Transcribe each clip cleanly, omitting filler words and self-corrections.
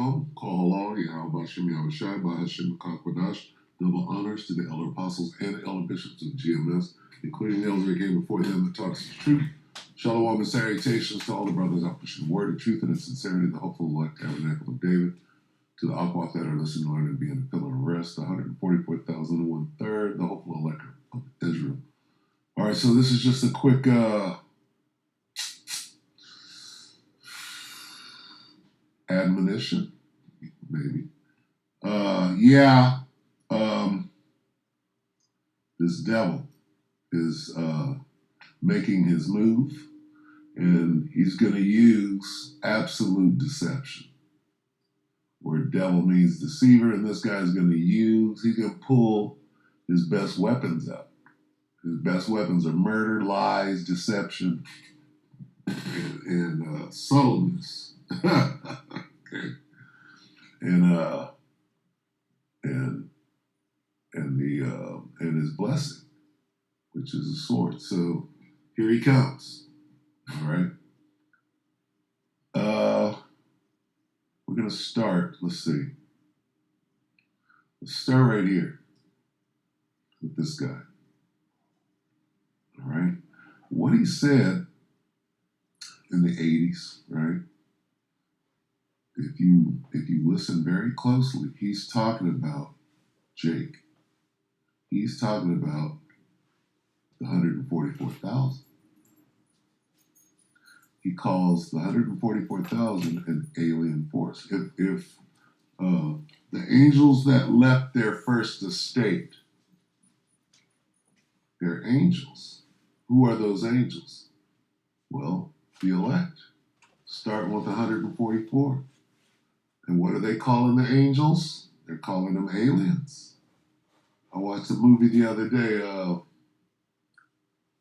Call all Yahweh Hashem Yahushai by Hashem Kakwadash. Double honors to the elder apostles and elder bishops of GMS, including the elders that came before them that taught us the truth. Shalom and salutations to all the brothers out pushing the word of truth and its sincerity, the hopeful elect tabernacle of David, to the Aquath that are listening, learning, and being the pillar of rest, the 144,001 third, the hopeful elect of Israel. All right, so this is just a quick admonition, maybe. This devil is making his move, and he's going to use absolute deception. Where devil means deceiver, and this guy's going to he's going to pull his best weapons out. His best weapons are murder, lies, deception, and subtleness. Okay. And his blessing, which is a sword. So here he comes. All right. We're gonna start. Let's see. Let's start right here with this guy. All right. What he said in the 80s, right? If you listen very closely, he's talking about Jake. He's talking about the 144,000. He calls the 144,000 an alien force. If the angels that left their first estate, they're angels. Who are those angels? Well, the elect. Starting with 144. And what are they calling the angels? They're calling them aliens. I watched a movie the other day,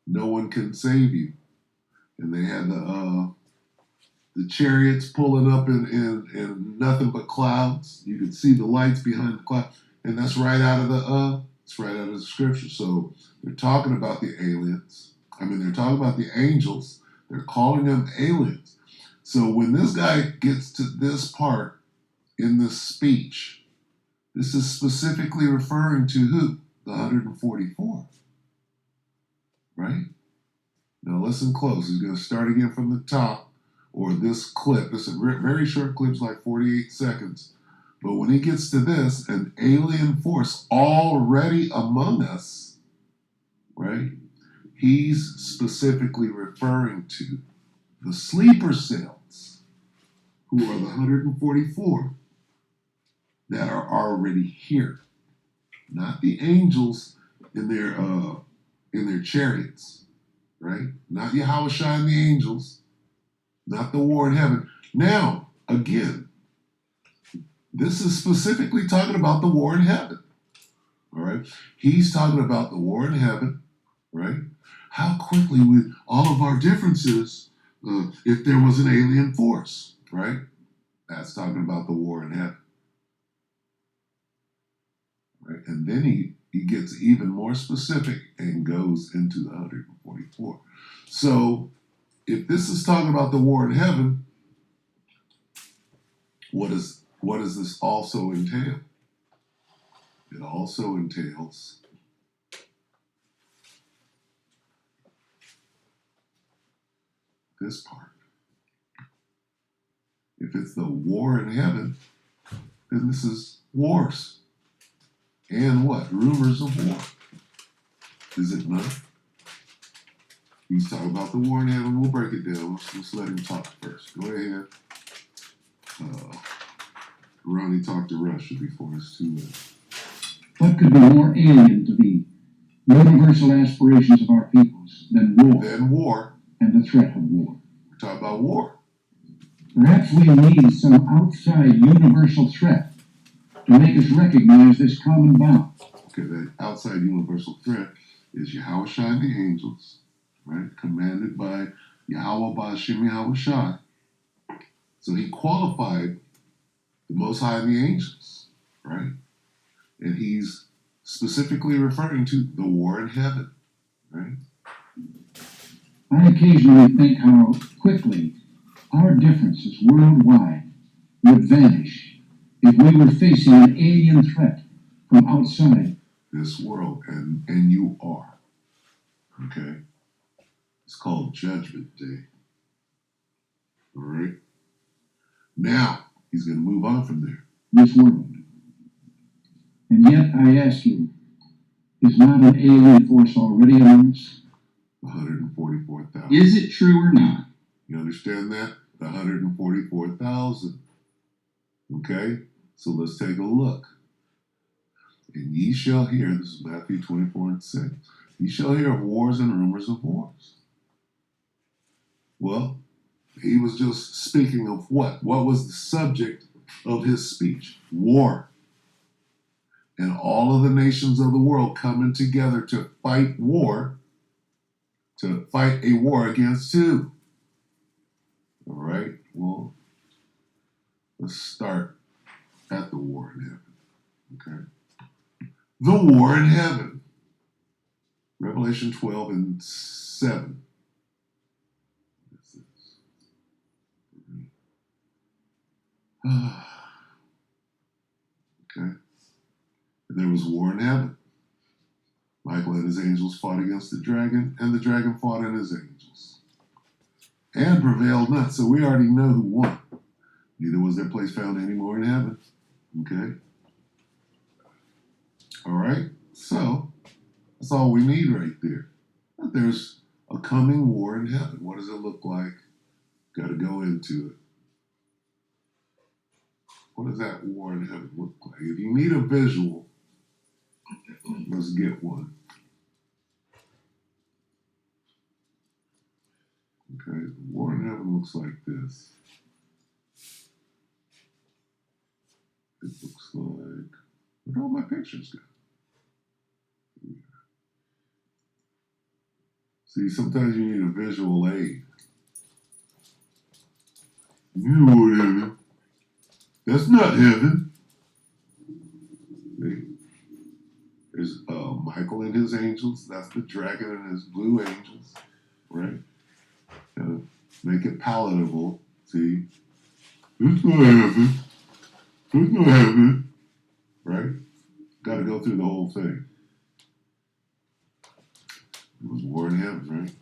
No One Can Save You. And they had the chariots pulling up in nothing but clouds. You could see the lights behind the cloud. And that's right out of the scripture. So they're talking about the aliens. They're talking about the angels. They're calling them aliens. So when this guy gets to this part in this speech, this is specifically referring to who? The 144. Right? Now listen close. He's going to start again from the top, or this clip. This is a very short clip, like 48 seconds. But when he gets to this, an alien force already among us, right? He's specifically referring to the sleeper cells, who are the 144 that are already here, not the angels in their chariots, right? Not Yahushua and the angels, not the war in heaven. Now, again, this is specifically talking about the war in heaven, all right? He's talking about the war in heaven, right? How quickly with all of our differences, if there was an alien force, right? That's talking about the war in heaven. Right? And then he gets even more specific and goes into the 144. So if this is talking about the war in heaven, what does this also entail? It also entails this part. If it's the war in heaven, then this is wars. And what? Rumors of war. Is it not? He's talking about the war in heaven. We'll break it down. Let's let him talk first. Go ahead. Ronnie talked to Russia before it's too late. What could be more alien to the universal aspirations of our peoples than war? And the threat of war. We're talking about war. Perhaps we need some outside universal threat to make us recognize this common bond. Okay, that outside universal threat is Yahushua and the angels, right? Commanded by Yahweh Ba'Shem Yahushua. So he qualified the Most High and the angels, right? And he's specifically referring to the war in heaven, right? I occasionally think how quickly our differences worldwide would vanish if we were facing an alien threat from outside this world, and you are, okay? It's called Judgment Day. All right? Now, he's going to move on from there. This world. And yet, I ask you, is not an alien force already among us? 144,000. Is it true or not? You understand that? The 144,000. Okay? So let's take a look. And ye shall hear, this is Matthew 24:6. Ye shall hear of wars and rumors of wars. Well, he was just speaking of what? What was the subject of his speech? War. And all of the nations of the world coming together to fight war, to fight a war against who? All right, well, let's start at the war in heaven. Okay? The war in heaven. Revelation 12:7. Okay. And there was war in heaven. Michael and his angels fought against the dragon, and the dragon fought and his angels. And prevailed not. So we already know who won. Neither was their place found any more in heaven. Okay? All right? So, that's all we need right there. But there's a coming war in heaven. What does it look like? Got to go into it. What does that war in heaven look like? If you need a visual, let's get one. Okay, the war in heaven looks like this. It looks like, where'd all my pictures go? See, sometimes you need a visual aid. You know what heaven? That's not heaven. See? There's Michael and his angels. That's the dragon and his blue angels, right? Make it palatable. See, there's no heaven. There's no heaven, right? Got to go through the whole thing. It was war in heaven, right?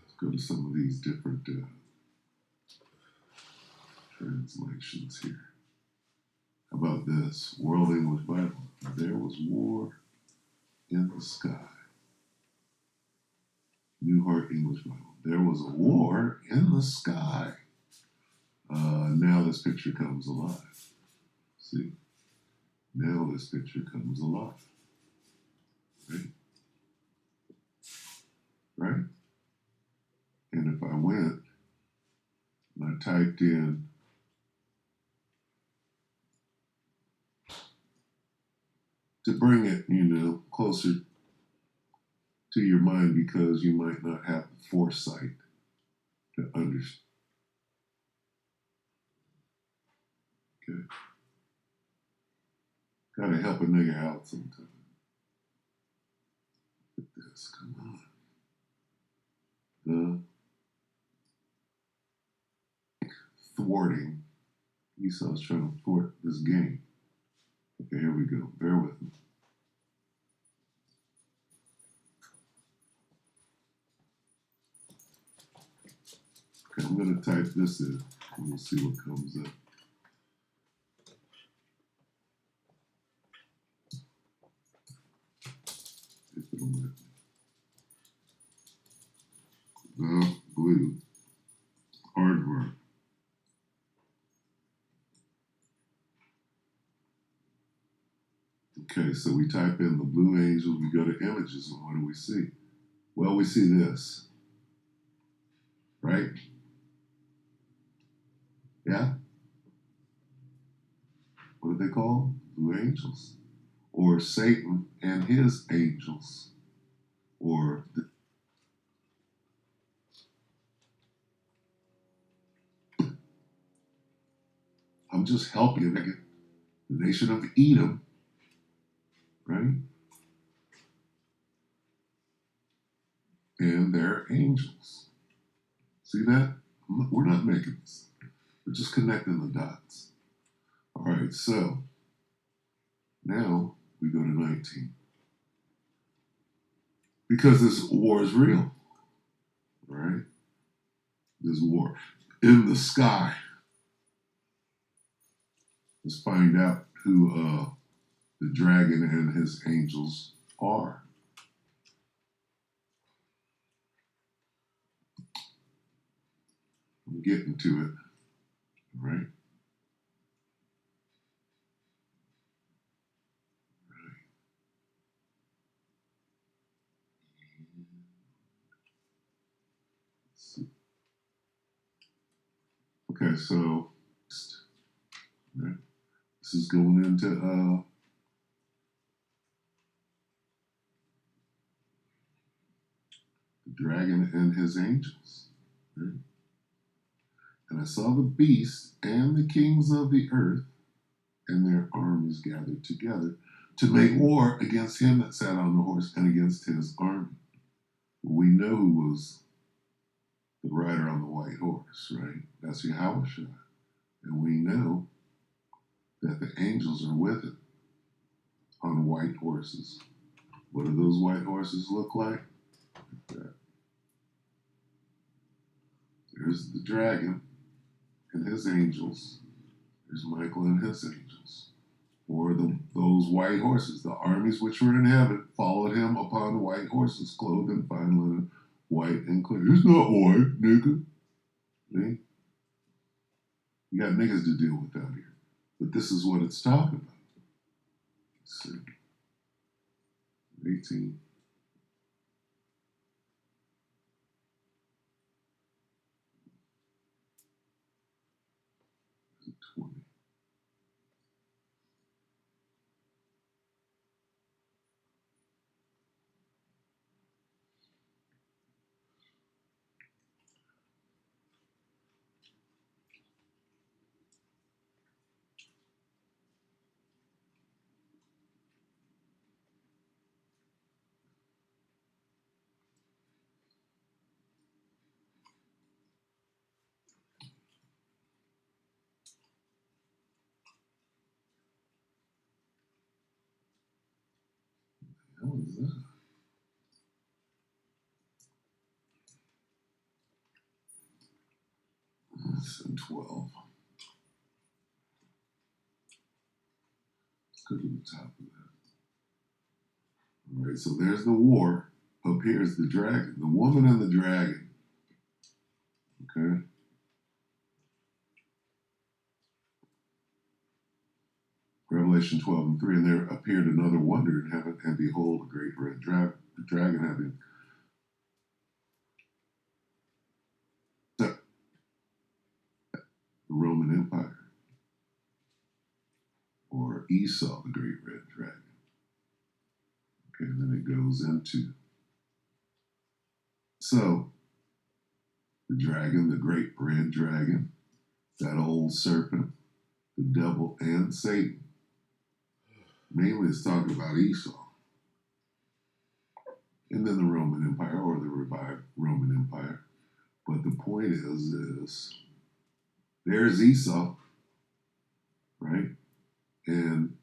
Let's go to some of these different translations here. How about this? World English Bible. There was war in the sky. New Heart English Bible. There was a war in the sky. Now this picture comes alive. See? Now this picture comes alive. Right? Right? And if I went and I typed in to bring it, closer to your mind, because you might not have the foresight to understand. Okay. Gotta help a nigga out sometimes. Look at this, come on. The thwarting. Esau's trying to thwart this game. Okay, here we go. Bear with me. Okay, I'm going to type this in, and we'll see what comes up. If it'll let me. The blue hardware. Okay, so we type in the blue angels, we go to images, and what do we see? Well, we see this, right? Yeah? What are they called? Blue angels. Or Satan and his angels. Or I'm just helping you. The nation of Edom, right? And their angels. See that? We're not making this. We're just connecting the dots. All right, so now we go to 19. Because this war is real, right? This war in the sky. Let's find out who the dragon and his angels are. I'm getting to it, right? Okay, so right, this is going into the dragon and his angels. Right? And I saw the beast and the kings of the earth and their armies gathered together to make war against him that sat on the horse and against his army. We know who was the rider on the white horse, right? That's Yahushua. And we know that the angels are with him on white horses. What do those white horses look like? There's the dragon and his angels. There's Michael and his angels. Or those white horses. The armies which were in heaven followed him upon white horses, clothed in fine linen, white and clear. It's not white, nigga. See? You got niggas to deal with out here. But this is what it's talking about. Let's see. 18. What is that? That's in 12. Let's go to the top of that. All right, so there's the war. Up here is the dragon, the woman and the dragon. Okay. Revelation 12 and 3. And there appeared another wonder in heaven, and behold, a great red dragon having the Roman Empire, or Esau, the great red dragon. Okay, and then it goes into. So, the dragon, the great red dragon, that old serpent, the devil, and Satan. Mainly it's talking about Esau. And then the Roman Empire, or the revived Roman Empire. But the point is there's Esau, right? And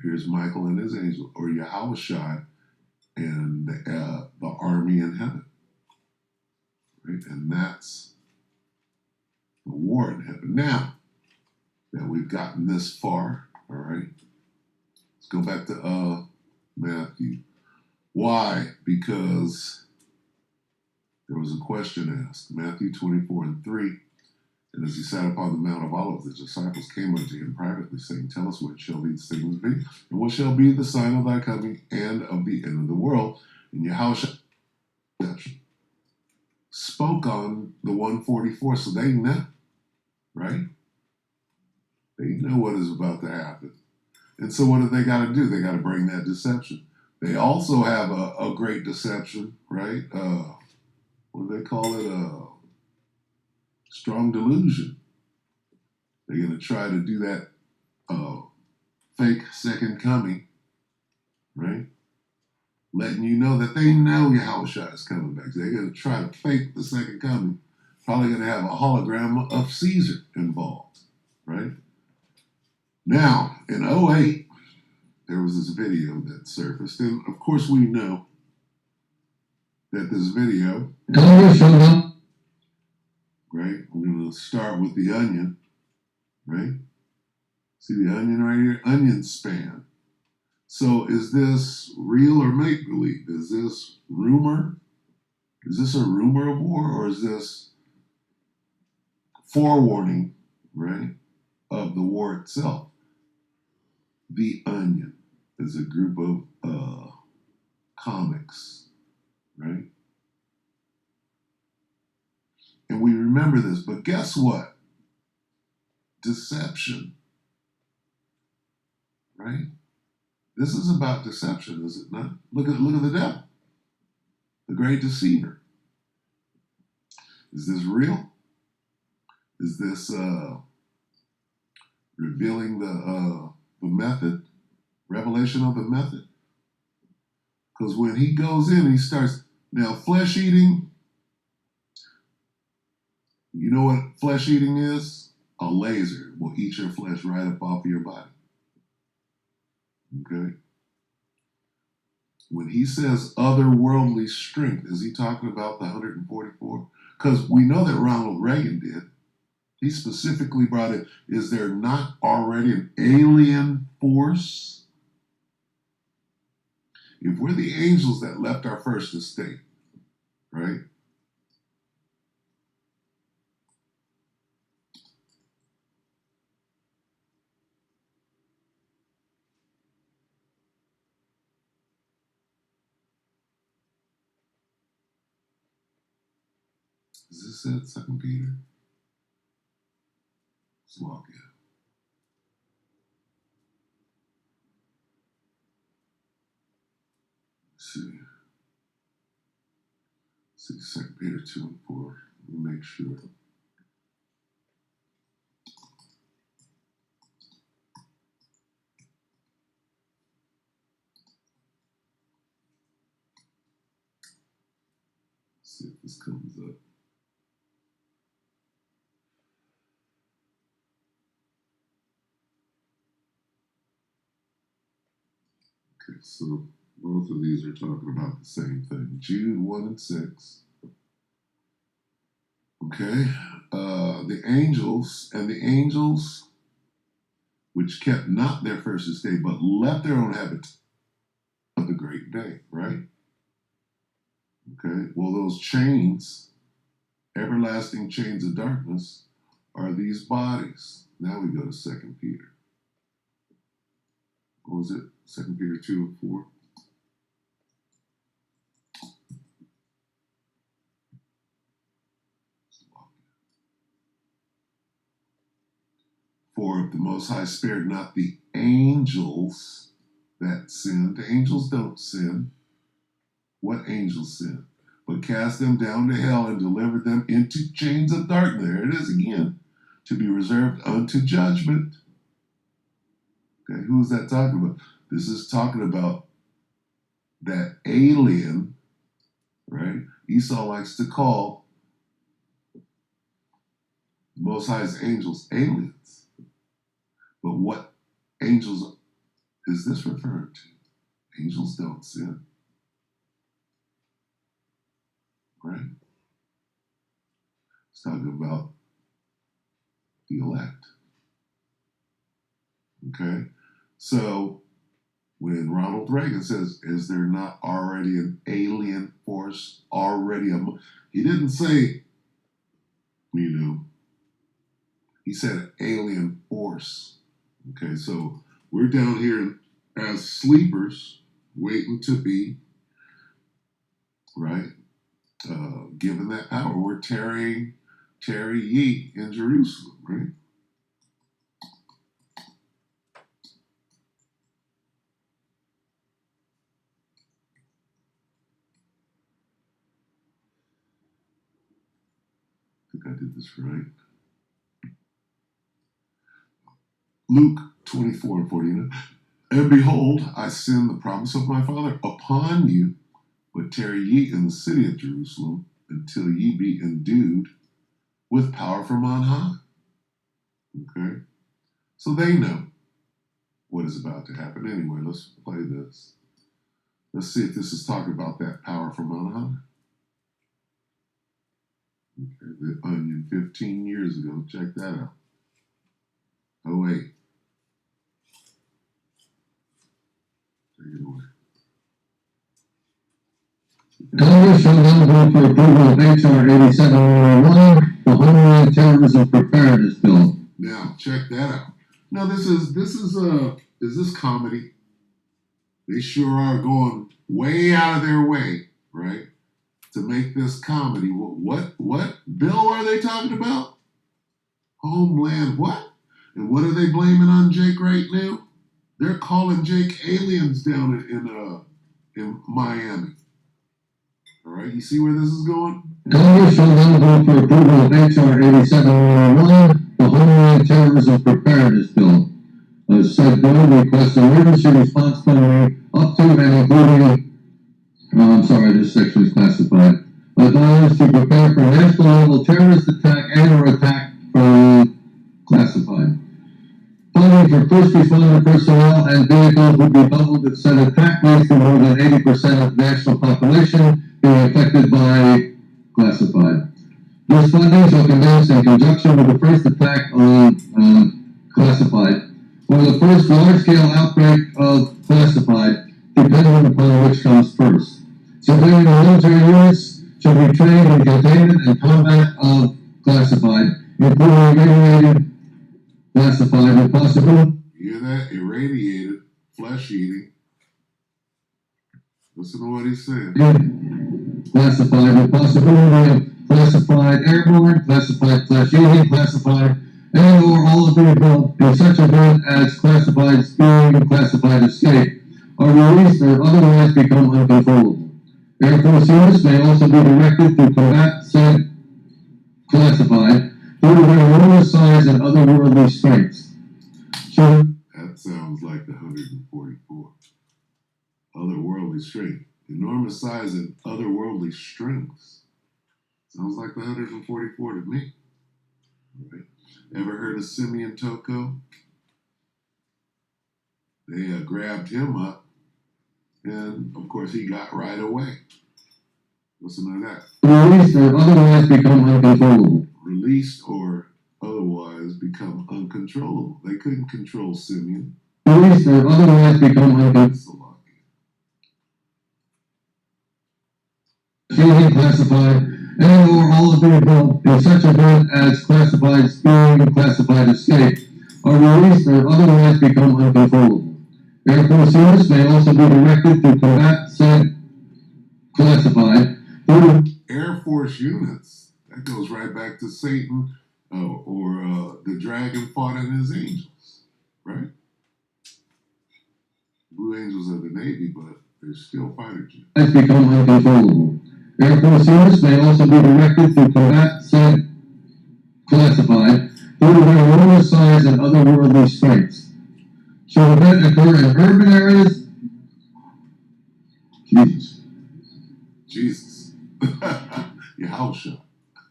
here's Michael and his angel, or Yahushua and the army in heaven, right? And that's the war in heaven. Now that we've gotten this far, all right, let's go back to Matthew. Why? Because there was a question asked. Matthew 24 and 3. And as he sat upon the Mount of Olives, the disciples came unto him privately, saying, Tell us what shall these things be, and what shall be the sign of thy coming and of the end of the world. And Yahushua spoke on the 144, so they know, right? They know what is about to happen. And so what do they got to do? They got to bring that deception. They also have a great deception, right? What do they call it? Strong delusion. They're going to try to do that fake second coming, right? Letting you know that they know Yahushua is coming back. They're going to try to fake the second coming. probably going to have a hologram of Caesar involved, right? Now, in '08, there was this video that surfaced, and of course we know that this video, right? We're going to start with the onion, right? See the onion right here? Onion span. So is this real or make-believe? Is this rumor? Is this a rumor of war, or is this forewarning, right, of the war itself? The Onion is a group of comics, right? And we remember this, but guess what? Deception, right? This is about deception, is it not? Look at the devil, the great deceiver. Is this real? Is this revealing the method, revelation of the method? Because when he goes in, he starts, now flesh eating, you know what flesh eating is? A laser will eat your flesh right up off of your body. Okay? When he says otherworldly strength, is he talking about the 144? Because we know that Ronald Reagan did. He specifically brought it, is there not already an alien force? If we're the angels that left our first estate, right? Is this it, 2 Peter? Let's walk in. See 2 Peter 2 and 4. Let me make sure. See if this comes up. Okay, so both of these are talking about the same thing. Jude 1 and 6. Okay, the angels which kept not their first estate, but left their own habitation of the great day, right? Okay, well, those chains, everlasting chains of darkness, are these bodies. Now we go to 2 Peter. What was it? 2 Peter 2 and 4. For if the Most High spared not the angels that sinned, the angels don't sin. What angels sin? But cast them down to hell and delivered them into chains of darkness. There it is again, to be reserved unto judgment. Okay, who is that talking about? This is talking about that alien, right? Esau likes to call Most High's angels aliens. But what angels is this referring to? Angels don't sin. Right? It's talking about the elect. Okay? So, when Ronald Reagan says, is there not already an alien force already? He didn't say, he said alien force. Okay, so we're down here as sleepers, waiting to be, right, given that power. We're tarry ye in Jerusalem, right? I think I did this right. Luke 24 and 49. And behold, I send the promise of my Father upon you, but tarry ye in the city of Jerusalem until ye be endued with power from on high. Okay? So they know what is about to happen. Anyway, let's play this. Let's see if this is talking about that power from on high. Okay, The Onion 15 years ago. Check that out. Oh, wait. Take it away. Congress shall now vote for approval of H.R. 8701, the Homeland Terrorism Preparedness Bill. Now, check that out. Now, is this comedy? They sure are going way out of their way, right, to make this comedy. What bill are they talking about? Homeland what? And what are they blaming on Jake right now? They're calling Jake aliens down in Miami. All right, you see where this is going? Congress shall now vote for approval of H.R. 8701, the Homeland Terrorism Preparedness Bill. Said bill requests emergency response funding up to and including, I'm sorry, this section is classified, dollars to prepare for national level terrorist attack and or attack from classified. Funding for first responder personnel and vehicles would be doubled if said attack rates for more than 80% of the national population being affected by classified. This funding shall commence in conjunction with the first attack on classified, or the first large-scale outbreak of classified, depending upon which comes first. Civilian and military units shall be trained in containment and combat of classified, including irradiated classified and possible. You hear that? Irradiated, flesh-eating. Listen to what he's saying. Classified with possibility of classified airborne, classified flesh-eating, classified, and or all of the above in such event as classified stealing and classified escape are released or otherwise become uncontrollable. Air Force units may also be directed to combat said classified due to their enormous size and otherworldly strengths. So that sounds like the 144. Otherworldly strength. Enormous size and otherworldly strengths. Sounds like the 144 to me. Right? Ever heard of Simeon Toko? They grabbed him up, and of course he got right away. Listen to that. Released or otherwise become uncontrollable. Released or otherwise become uncontrollable. They couldn't control Simeon. Released or otherwise become uncontrollable. Classified, and or all of the above in such event as classified stealing and classified escape are released or otherwise become uncontrollable. Air Force units may also be directed to combat said classified. Air Force units, that goes right back to Satan or the dragon fought in his angels, right? Blue Angels of the Navy, but they're still fighter jets. Has become uncontrollable. Air Force units may also be directed to combat said classified due to their enormous size and otherworldly strengths. Shall event occur in urban areas? Jesus. Yahusha.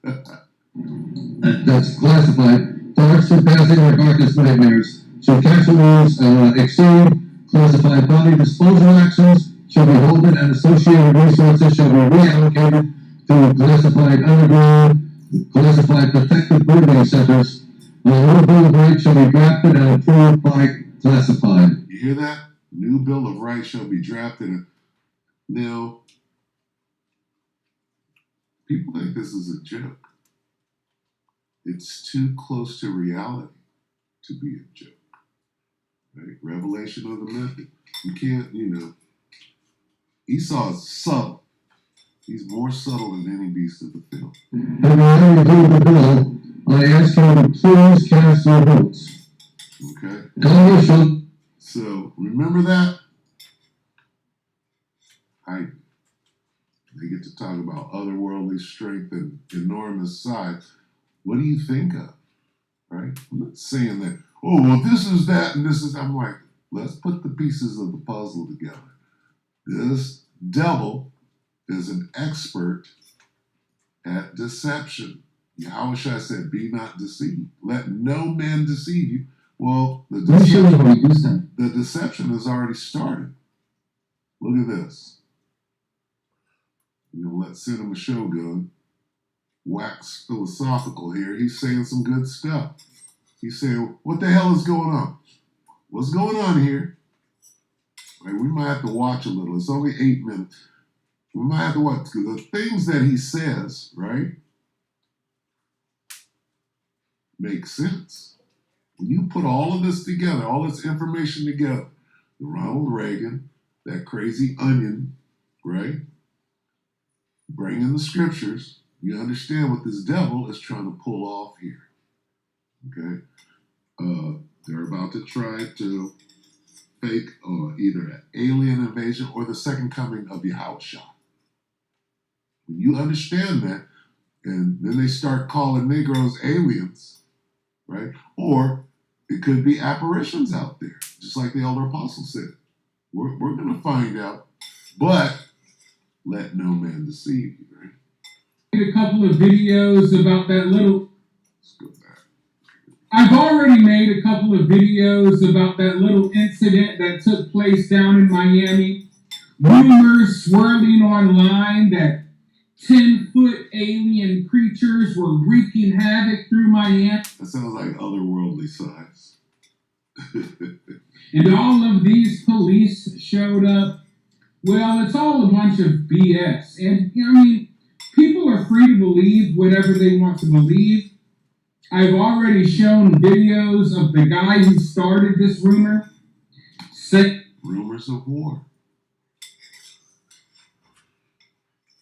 That's classified. Far surpassing their darkest nightmares. Shall casualties exceed classified body disposal actions shall be halted and associated resources shall be reallocated to classified underground, classified protected building centers. A new Bill of Rights shall be drafted and approved by classified. You hear that? New Bill of Rights shall be drafted. Now, people think this is a joke. It's too close to reality to be a joke. Right? Revelation of the method. You can't, Esau is subtle. He's more subtle than any beast of the field. And when I review the bill, I ask you to please cast your votes. Okay? Congress shall. So, remember that? They get to talk about otherworldly strength and enormous size. What do you think of? Right? I'm not saying that, oh, well, this is that and this is. I'm like, let's put the pieces of the puzzle together. This devil is an expert at deception. Yahushua said, "Be not deceived. Let no man deceive you." Well, Let me show you what he do then. the deception has already started. Look at this. You know, let Cinema Shogun wax philosophical here. He's saying some good stuff. He's saying, "What the hell is going on? What's going on here?" Right, we might have to watch a little. It's only 8 minutes. We might have to watch because the things that he says, right, make sense. When you put all of this together, all this information together, Ronald Reagan, that crazy onion, right, bringing the scriptures, you understand what this devil is trying to pull off here. Okay, they're about to try to fake either an alien invasion or the second coming of Yahushua. When you understand that, and then they start calling Negroes aliens, right? Or it could be apparitions out there, just like the elder apostle said. We're going to find out, but let no man deceive you, right? A couple of videos about that little. Let's go back. I've already made a couple of videos about that little incident that took place down in Miami. Rumors swirling online that 10-foot alien creatures were wreaking havoc through Miami. That sounds like otherworldly size. And all of these police showed up. Well, it's all a bunch of BS. And, I mean, people are free to believe whatever they want to believe. I've already shown videos of the guy who started this rumor. Rumors of war.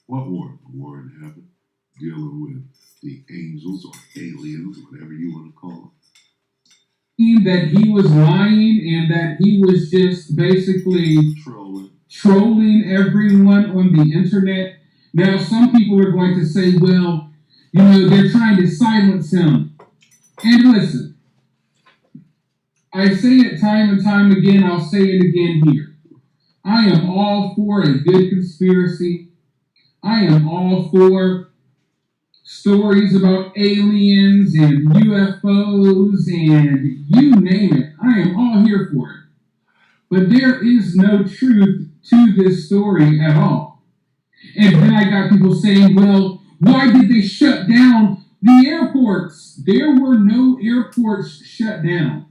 What war? The war in heaven. Dealing with the angels or aliens, whatever you want to call them. That he was lying and that he was just basically trolling everyone on the internet. Now, some people are going to say, well, you know, they're trying to silence him. And listen, I say it time and time again, I'll say it again here. I am all for a good conspiracy. I am all for stories about aliens and UFOs and you name it. I am all here for it. But there is no truth to this story at all. And then I got people saying, well, why did they shut down the airports? There were no airports shut down.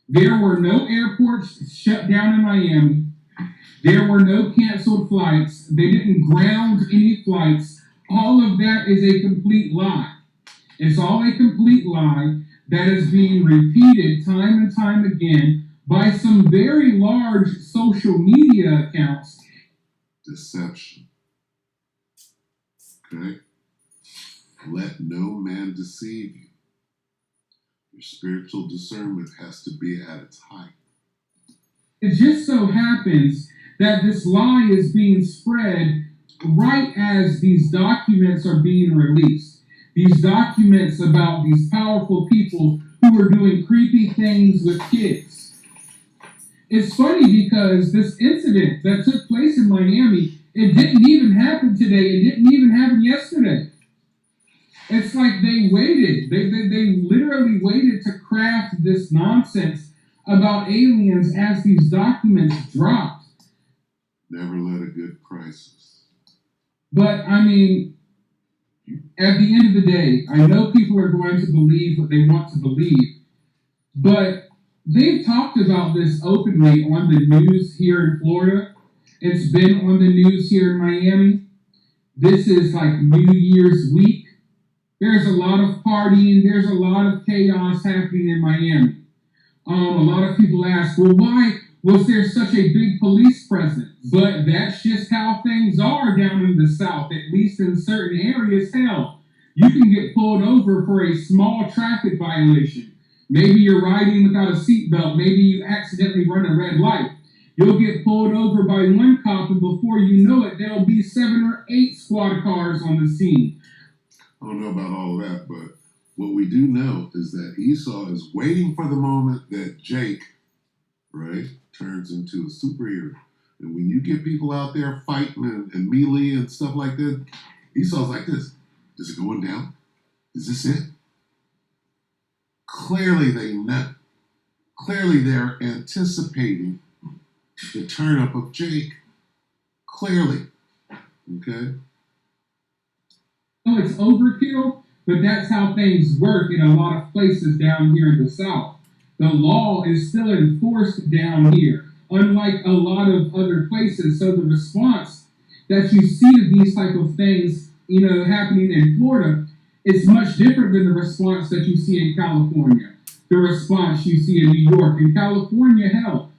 There were no airports shut down in Miami. There were no canceled flights. They didn't ground any flights. All of that is a complete lie. It's all a complete lie that is being repeated time and time again by some very large social media accounts. Deception. Okay? Let no man deceive you. Your spiritual discernment has to be at its height. It just so happens that this lie is being spread right as these documents are being released. These documents about these powerful people who are doing creepy things with kids. It's funny because this incident that took place in Miami, it didn't even happen today. It didn't even happen yesterday. It's like they waited. They literally waited to craft this nonsense about aliens as these documents dropped. Never let a good crisis. But, I mean, at the end of the day, I know people are going to believe what they want to believe, but they've talked about this openly on the news here in Florida. It's been on the news here in Miami. This is like New Year's week. There's a lot of partying. There's a lot of chaos happening in Miami. A lot of people ask, well, why was there such a big police presence? But that's just how things are down in the South, at least in certain areas. Hell, you can get pulled over for a small traffic violation. Maybe you're riding without a seatbelt. Maybe you accidentally run a red light. You'll get pulled over by one cop, and before you know it, there'll be 7 or 8 squad cars on the scene. I don't know about all that, but what we do know is that Esau is waiting for the moment that Jake, right, turns into a superhero. And when you get people out there fighting and melee and stuff like that, Esau's like this. Is it going down? Is this it? Clearly they know. Clearly they're anticipating the turn up of Jake. Clearly. Okay? Oh, it's overkill, but that's how things work in a lot of places down here in the South. The law is still enforced down here, unlike a lot of other places. So the response that you see to these type of things, happening in Florida is much different than the response that you see in California. The response you see in New York. In California, hell,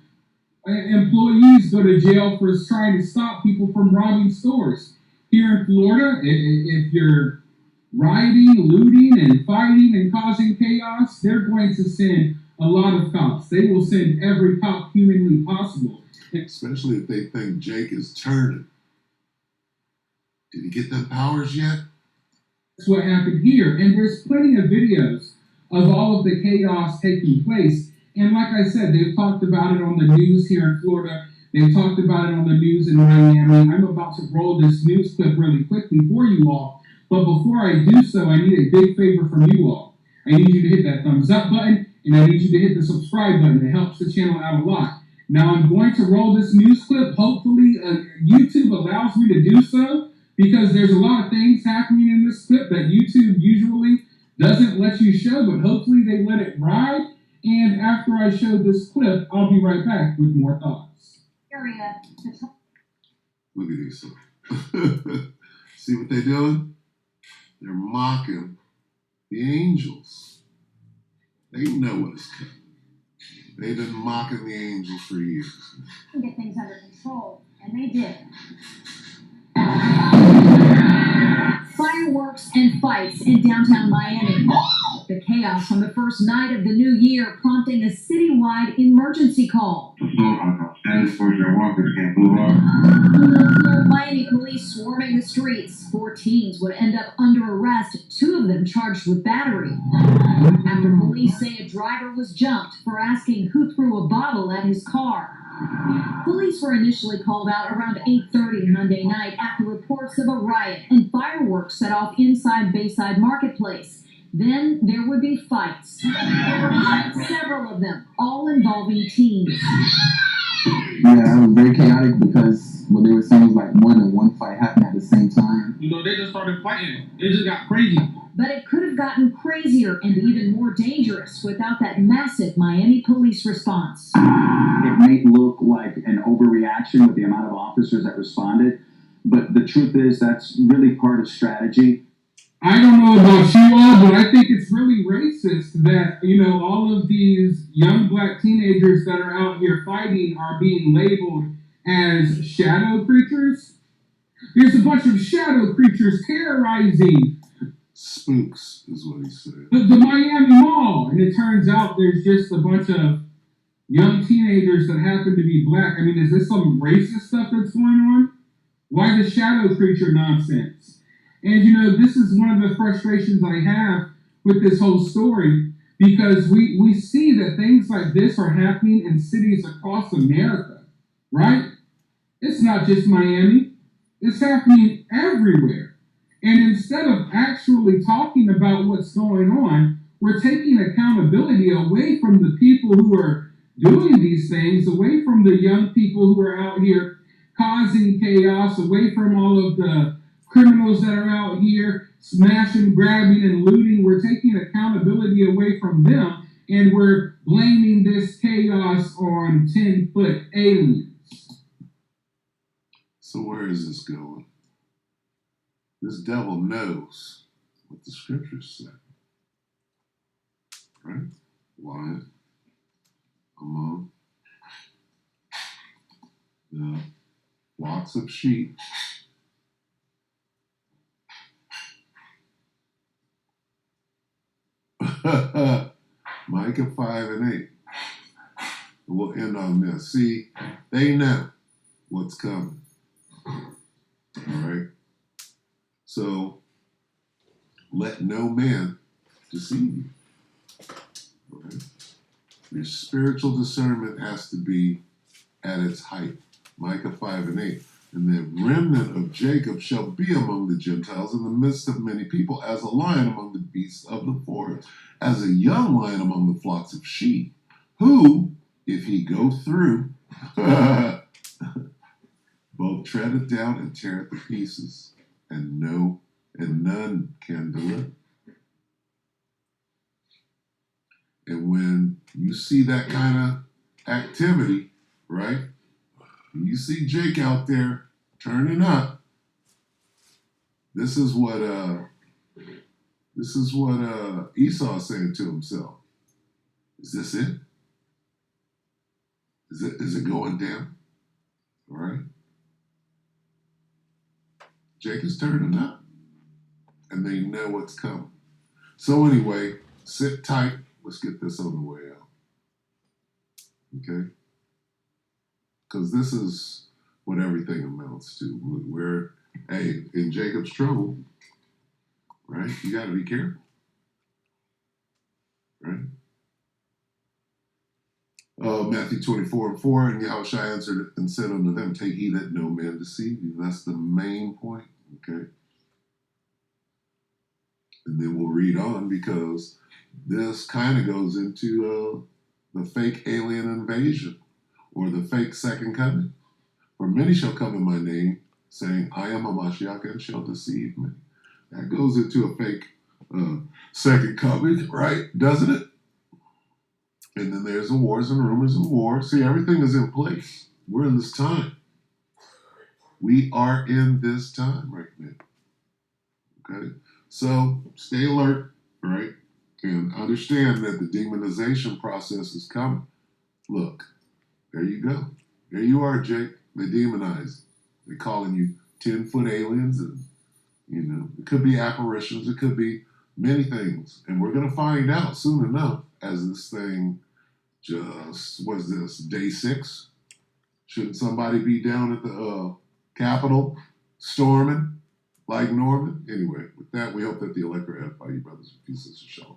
employees go to jail for trying to stop people from robbing stores. Here in Florida, if you're rioting, looting, and fighting and causing chaos, they're going to send a lot of cops. They will send every cop humanly possible. Especially if they think Jake is turning. Did he get them powers yet? That's what happened here. And there's plenty of videos of all of the chaos taking place. And like I said, they've talked about it on the news here in Florida. They've talked about it on the news in Miami. I'm about to roll this news clip really quickly for you all. But before I do so, I need a big favor from you all. I need you to hit that thumbs up button, and I need you to hit the subscribe button. It helps the channel out a lot. Now I'm going to roll this news clip. Hopefully YouTube allows me to do so, because there's a lot of things happening in this clip that YouTube usually doesn't let you show, but hopefully they let it ride. And after I show this clip, I'll be right back with more thoughts. Look at these. See what they're doing? They're mocking the angels. They know what is coming. They've been mocking the angels for years. Get things under control, and they did. Fireworks and fights in downtown Miami. The chaos on the first night of the new year prompting a citywide emergency call. Miami police swarming the streets. 4 teens would end up under arrest, 2 of them charged with battery. After police say a driver was jumped for asking who threw a bottle at his car. Police were initially called out around 8:30 Monday night after reports of a riot and fireworks set off inside Bayside Marketplace. Then there would be fights. Several of them, all involving teens. Yeah, it was very chaotic because what they were saying was like more than one fight happened at the same time. They just started fighting. It just got crazy. But it could have gotten crazier and even more dangerous without that massive Miami police response. It may look like an overreaction with the amount of officers that responded, but the truth is that's really part of strategy. I don't know about you all, but I think it's really racist that, all of these young black teenagers that are out here fighting are being labeled as shadow creatures. There's a bunch of shadow creatures terrorizing Spooks is what he said. the Miami Mall. And it turns out there's just a bunch of young teenagers that happen to be black. I mean, is this some racist stuff that's going on? Why the shadow creature nonsense? And this is one of the frustrations I have with this whole story, because we see that things like this are happening in cities across America, right? It's not just Miami. It's happening everywhere. And instead of actually talking about what's going on, we're taking accountability away from the people who are doing these things, away from the young people who are out here causing chaos, away from all of the criminals that are out here smashing, grabbing, and looting. We're taking accountability away from them, and we're blaming this chaos on 10-foot aliens. So where is this going? This devil knows what the scriptures say. Right? Lion among the flocks of sheep. Micah 5 and 8. We'll end on this. See, they know what's coming. All right? So, let no man deceive you. All right? Your spiritual discernment has to be at its height. Micah 5 and 8. And the remnant of Jacob shall be among the Gentiles in the midst of many people, as a lion among the beasts of the forest, as a young lion among the flocks of sheep, who, if he go through, both tread it down and tear it to pieces, and none can deliver. And when you see that kind of activity, right? You see Jake out there turning up. This is what Esau saying to himself. Is this it? Is it going down? All right. Jake is turning up, and they know what's coming. So anyway, sit tight. Let's get this on the way out. Okay? Because this is what everything amounts to. We're in Jacob's trouble, right? You got to be careful, right? Matthew 24:4, and Yahushua answered and said unto them, take heed that no man deceive you. That's the main point, okay? And then we'll read on, because this kind of goes into the fake alien invasion, or the fake second coming. For many shall come in my name, saying, I am a Mashiach, and shall deceive me. That goes into a fake second coming, right? Doesn't it? And then there's the wars and rumors of war. See, everything is in place. We're in this time. We are in this time right now. Okay? So stay alert, right? And understand that the demonization process is coming. Look, there you go. There you are, Jake. They demonize. They're calling you 10-foot aliens, and it could be apparitions, it could be many things. And we're gonna find out soon enough, as this thing what's this, day 6? Shouldn't somebody be down at the Capitol storming like Norman? Anyway, with that, we hope that the elect are edified, you brothers and sisters. Shalom.